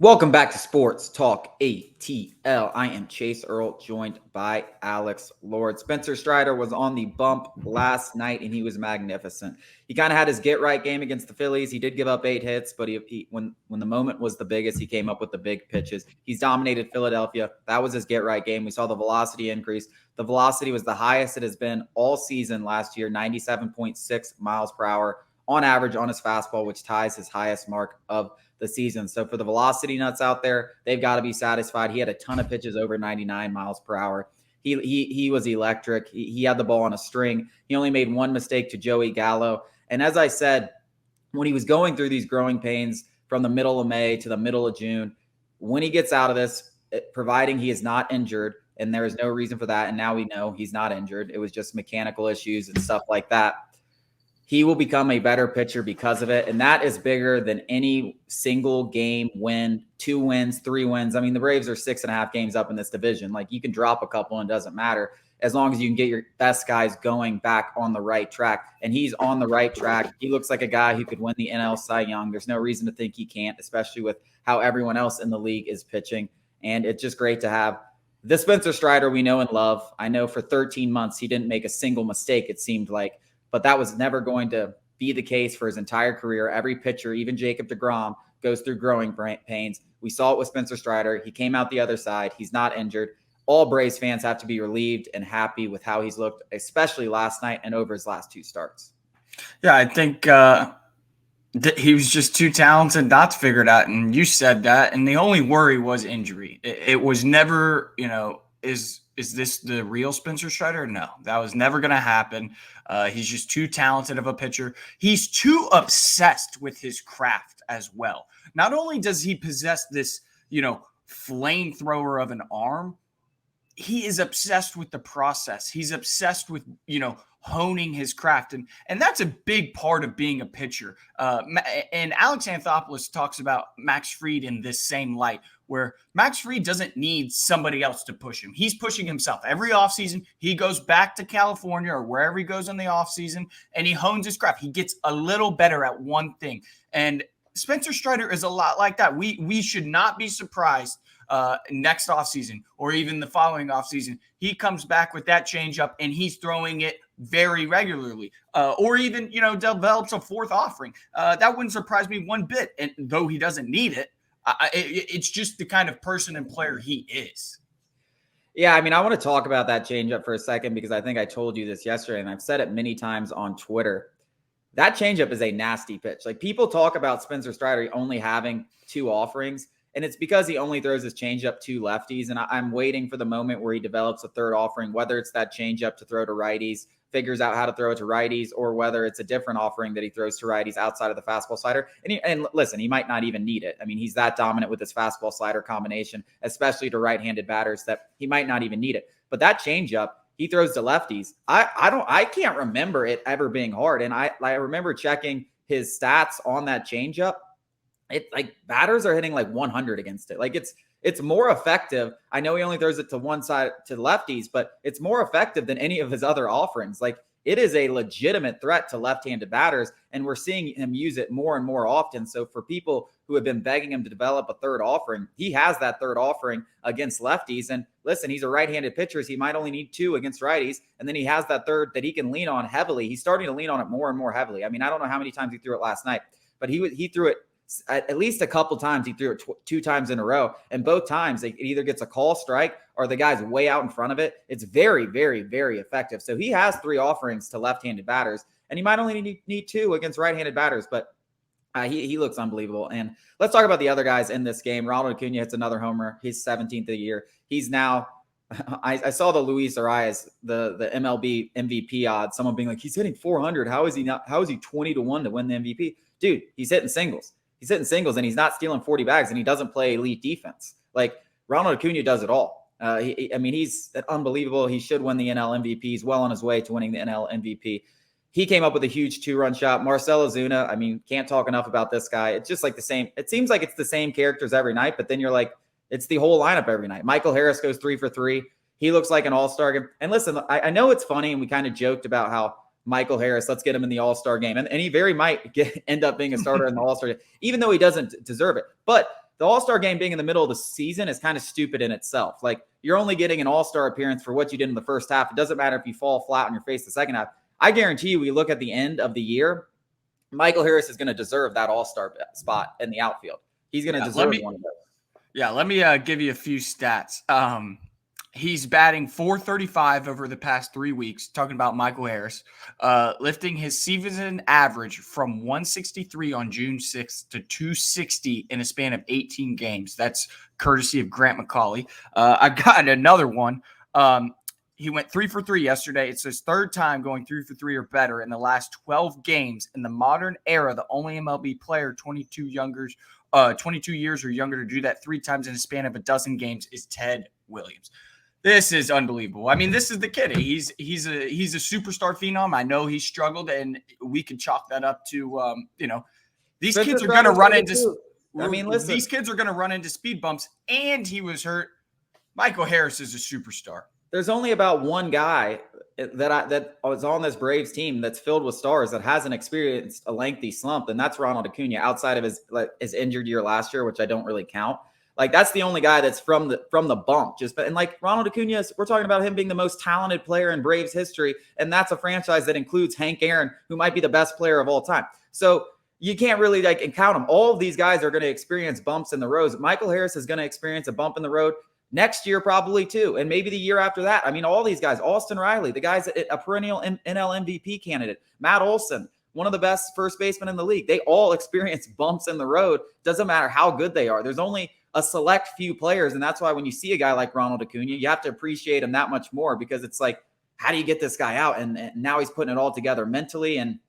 Welcome back to Sports Talk ATL. I am Chase Earl, joined by Alex Lord. Spencer Strider was on the bump last night, and he was magnificent. He kind of had his get-right game against the Phillies. He did give up 8 hits, but when the moment was the biggest, he came up with the big pitches. He's dominated Philadelphia. That was his get-right game. We saw the velocity increase. The velocity was the highest it has been all season last year, 97.6 miles per hour on average on his fastball, which ties his highest mark of the season. So for the velocity nuts out there, they've got to be satisfied. He had a ton of pitches over 99 miles per hour. He was electric. He had the ball on a string. He only made one mistake to Joey Gallo. And as I said, when he was going through these growing pains from the middle of May to the middle of June, when he gets out of this, providing he is not injured, and there is no reason for that, and now we know he's not injured, it was just mechanical issues and stuff like that, he will become a better pitcher because of it. And that is bigger than any single game win, 2 wins, 3 wins. I mean, the Braves are 6.5 games up in this division. Like, you can drop a couple and it doesn't matter as long as you can get your best guys going back on the right track. And he's on the right track. He looks like a guy who could win the NL Cy Young. There's no reason to think he can't, especially with how everyone else in the league is pitching. And it's just great to have the Spencer Strider we know and love. I know for 13 months he didn't make a single mistake, it seemed like. But that was never going to be the case for his entire career. Every pitcher, even Jacob deGrom, goes through growing pains. We saw it with Spencer Strider. He came out the other side. He's not injured. All Braves fans have to be relieved and happy with how he's looked, especially last night and over his last 2 starts. Yeah, I think he was just too talented not to figure it out. And you said that. And the only worry was injury. It was never, is this the real Spencer Strider? No, that was never going to happen. He's just too talented of a pitcher. He's too obsessed with his craft as well. Not only does he possess this, flamethrower of an arm, he is obsessed with the process. He's obsessed with, honing his craft. And that's a big part of being a pitcher. And Alex Anthopoulos talks about Max Fried in this same light, where Max Fried doesn't need somebody else to push him. He's pushing himself. Every offseason, he goes back to California or wherever he goes in the offseason, and he hones his craft. He gets a little better at one thing. And Spencer Strider is a lot like that. We should not be surprised next offseason or even the following offseason. He comes back with that changeup and he's throwing it very regularly, or even, develops a 4th offering. That wouldn't surprise me one bit. And though he doesn't need it, it's just the kind of person and player he is. Yeah, I mean, I want to talk about that changeup for a second because I think I told you this yesterday, and I've said it many times on Twitter. That changeup is a nasty pitch. Like, people talk about Spencer Strider only having 2 offerings, and it's because he only throws his changeup to lefties. And I'm waiting for the moment where he develops a 3rd offering, whether it's that changeup to throw to righties, figures out how to throw it to righties, or whether it's a different offering that he throws to righties outside of the fastball slider. And listen, he might not even need it. I mean, he's that dominant with his fastball slider combination, especially to right-handed batters, that he might not even need it. But that changeup, he throws to lefties. I can't remember it ever being hard. And I remember checking his stats on that changeup. Batters are hitting like 100 against it. Like, it's more effective. I know he only throws it to one side to lefties, but it's more effective than any of his other offerings. Like, it is a legitimate threat to left-handed batters, and we're seeing him use it more and more often. So for people who have been begging him to develop a 3rd offering, he has that 3rd offering against lefties. And listen, he's a right-handed pitcher, so he might only need 2 against righties, and then he has that 3rd that he can lean on heavily. He's starting to lean on it more and more heavily. I mean, I don't know how many times he threw it last night, but he threw it at least a couple times. He threw it 2 times in a row, and both times it either gets a call strike or the guy's way out in front of it. It's very, very, very effective. So he has 3 offerings to left-handed batters, and he might only need 2 against right-handed batters, but he looks unbelievable. And let's talk about the other guys in this game. Ronald Acuna hits another homer. He's 17th of the year. He's now I saw the Luis Arias, the MLB MVP odds, someone being like, he's hitting 400. How is he 20-1 to win the MVP? Dude, he's hitting singles. He's hitting singles, and he's not stealing 40 bags, and he doesn't play elite defense. Like, Ronald Acuna does it all. He's unbelievable. He should win the NL MVP. He's well on his way to winning the NL MVP. He came up with a huge 2-run shot. Marcell Ozuna, can't talk enough about this guy. It's just like the same. It seems like it's the same characters every night, but then you're like, it's the whole lineup every night. Michael Harris goes 3 for 3. He looks like an all-star game. And listen, I know it's funny, and we kind of joked about how Michael Harris, let's get him in the all-star game. And he very might end up being a starter in the all-star game, even though he doesn't deserve it. But the All-Star game being in the middle of the season is kind of stupid in itself. Like, you're only getting an All-Star appearance for what you did in the first half. It doesn't matter if you fall flat on your face the second half. I guarantee you, we look at the end of the year, Michael Harris is going to deserve that All-Star spot in the outfield. He's going to deserve one of those. Yeah, let me give you a few stats. He's batting .435 over the past 3 weeks, talking about Michael Harris, lifting his season average from 163 on June 6th to 260 in a span of 18 games. That's courtesy of Grant McCauley. I got another one. He went 3 for 3 yesterday. It's his third time going 3 for 3 or better in the last 12 games. In the modern era, the only MLB player 22 years or younger to do that 3 times in a span of a dozen games is Ted Williams. This is unbelievable. I mean, this is the kid. He's a superstar phenom. I know he struggled, and we could chalk that up to these kids are going to run into. I mean, listen, these kids are going to run into speed bumps, and he was hurt. Michael Harris is a superstar. There's only about one guy that was on this Braves team that's filled with stars that hasn't experienced a lengthy slump, and that's Ronald Acuna. Outside of his injured year last year, which I don't really count. Like, that's the only guy that's from the bump. And like Ronald Acuna, we're talking about him being the most talented player in Braves history, and that's a franchise that includes Hank Aaron, who might be the best player of all time. So you can't really count them. All of these guys are going to experience bumps in the road. Michael Harris is going to experience a bump in the road next year probably too, and maybe the year after that. I mean, all these guys, Austin Riley, the guy's a perennial NL MVP candidate, Matt Olson, one of the best first basemen in the league. They all experience bumps in the road. Doesn't matter how good they are. There's only a select few players, and that's why when you see a guy like Ronald Acuna, you have to appreciate him that much more, because it's like, how do you get this guy out? And now he's putting it all together mentally, and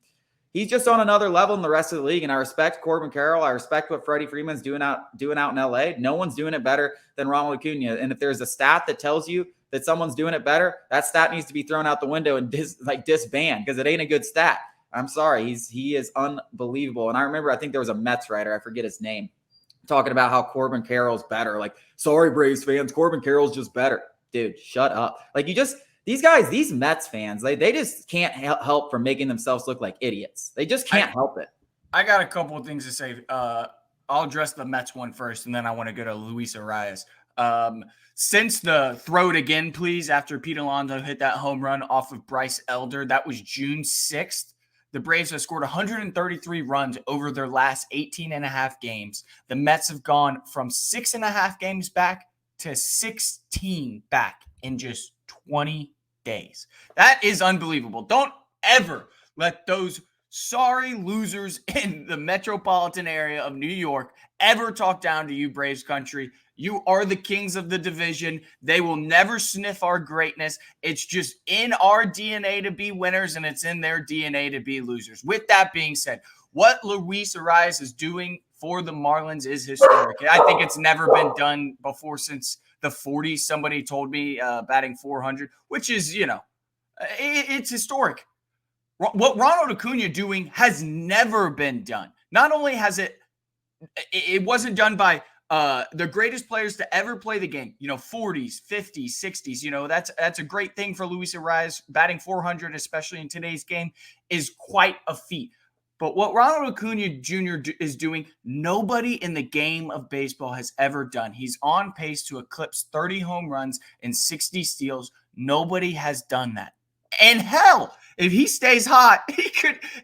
he's just on another level in the rest of the league. And I respect Corbin Carroll. I respect what Freddie Freeman's doing out in LA. No one's doing it better than Ronald Acuna. And if there's a stat that tells you that someone's doing it better, that stat needs to be thrown out the window and disband, because it ain't a good stat. I'm sorry. He is unbelievable. And I remember, I think there was a Mets writer, I forget his name, talking about how Corbin Carroll's better. Like, sorry, Braves fans, Corbin Carroll's just better. Dude, shut up. Like, these guys, these Mets fans, they just can't help from making themselves look like idiots. They just can't help it. I got a couple of things to say. I'll address the Mets one first, and then I want to go to Luis Arias. Since the throw it again, please, after Pete Alonso hit that home run off of Bryce Elder, that was June 6th. The Braves have scored 133 runs over their last 18 and a half games. The Mets have gone from 6.5 games back to 16 back in just 20 days. That is unbelievable. Don't ever let those sorry losers in the metropolitan area of New York ever talk down to you, Braves country. You are the kings of the division. They will never sniff our greatness. It's just in our DNA to be winners, and it's in their DNA to be losers. With that being said, what Luis Arias is doing for the Marlins is historic. I think it's never been done before since the 40s. Somebody told me batting .400, which is, it's historic. What Ronald Acuna doing has never been done. Not only has it wasn't done by the greatest players to ever play the game, 40s, 50s, 60s, that's a great thing for Luis Arias. Batting .400, especially in today's game, is quite a feat. But what Ronald Acuna Jr. is doing, nobody in the game of baseball has ever done. He's on pace to eclipse 30 home runs and 60 steals. Nobody has done that. And hell, if he stays hot,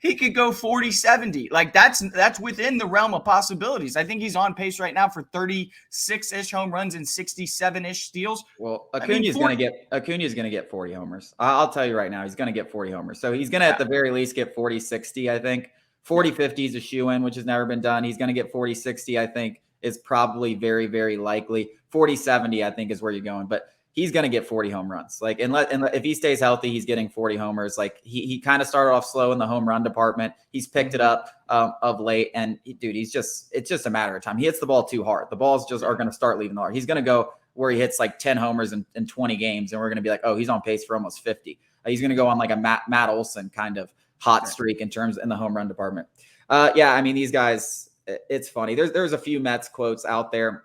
he could go 40-70. Like, that's within the realm of possibilities. I think he's on pace right now for 36-ish home runs and 67-ish steals. Well, Acuna's going to get 40 homers. I'll tell you right now, he's going to get 40 homers. So he's going to at the very least get 40-60, I think. 40-50 is a shoe-in, which has never been done. He's going to get 40-60, I think, is probably very, very likely. 40-70, I think, is where you're going. But he's going to get 40 home runs. Like, and if he stays healthy, he's getting 40 homers. Like, he kind of started off slow in the home run department. He's picked it up of late. And, dude, it's just a matter of time. He hits the ball too hard. The balls just are going to start leaving the heart. He's going to go where he hits like 10 homers in 20 games, and we're going to be like, oh, he's on pace for almost 50. He's going to go on like a Matt Olson kind of hot streak in the home run department. Yeah, I mean, these guys, it's funny. There's a few Mets quotes out there.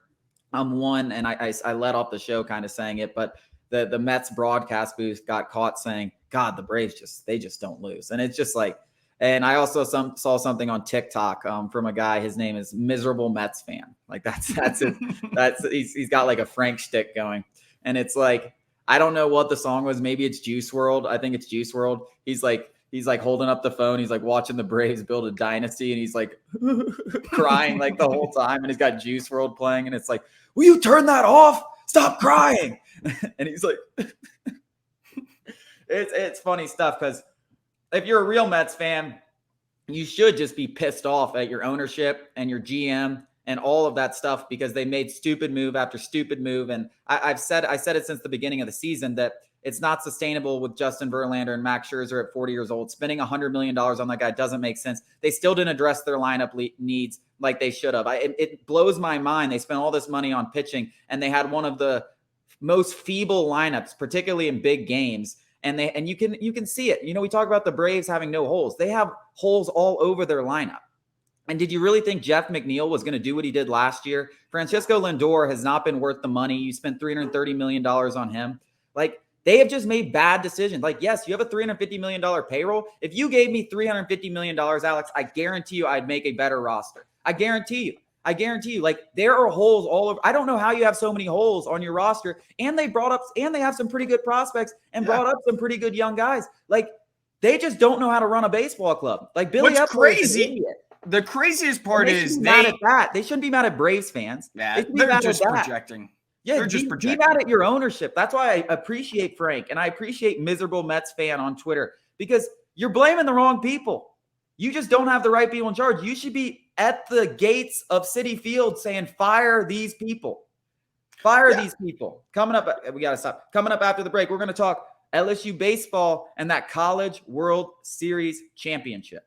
One, and I let off the show kind of saying it, but the Mets broadcast booth got caught saying, God, the Braves they just don't lose. And it's just like, And I also saw something on TikTok from a guy. His name is Miserable Mets Fan. Like that's it. He's got like a Frank shtick going, and it's like I don't know what the song was. Maybe it's Juice WRLD. I think it's Juice WRLD. He's like holding up the phone. He's like watching the Braves build a dynasty, and he's like crying like the whole time. And he's got Juice WRLD playing, and it's like, will you turn that off? Stop crying. And he's like, it's funny stuff because if you're a real Mets fan, you should just be pissed off at your ownership and your GM and all of that stuff because they made stupid move after stupid move. And I said it since the beginning of the season that it's not sustainable with Justin Verlander and Max Scherzer at 40 years old. Spending $100 million on that guy doesn't make sense. They still didn't address their lineup needs like they should have. It blows my mind. They spent all this money on pitching, and they had one of the most feeble lineups, particularly in big games. And you can see it. You know, we talk about the Braves having no holes. They have holes all over their lineup. And did you really think Jeff McNeil was going to do what he did last year? Francisco Lindor has not been worth the money. You spent $330 million on him. Like, they have just made bad decisions. Like, yes, you have a $350 million payroll. If you gave me $350 million, Alex, I guarantee you I'd make a better roster. I guarantee you, like, there are holes all over. I don't know how you have so many holes on your roster. And they have some pretty good prospects and brought up some pretty good young guys. Like, they just don't know how to run a baseball club. Like, Billy What's Epler is crazy? an idiot. The craziest part is mad at that. They shouldn't be mad at Braves fans. Yeah, they're just projecting. Yeah, they're just projecting. Be mad at your ownership. That's why I appreciate Frank and I appreciate Miserable Mets Fan on Twitter because you're blaming the wrong people. You just don't have the right people in charge. You should be at the gates of Citi Field saying, fire these people. Fire these people. Coming up, we got to stop. Coming up after the break, we're going to talk LSU baseball and that College World Series championship.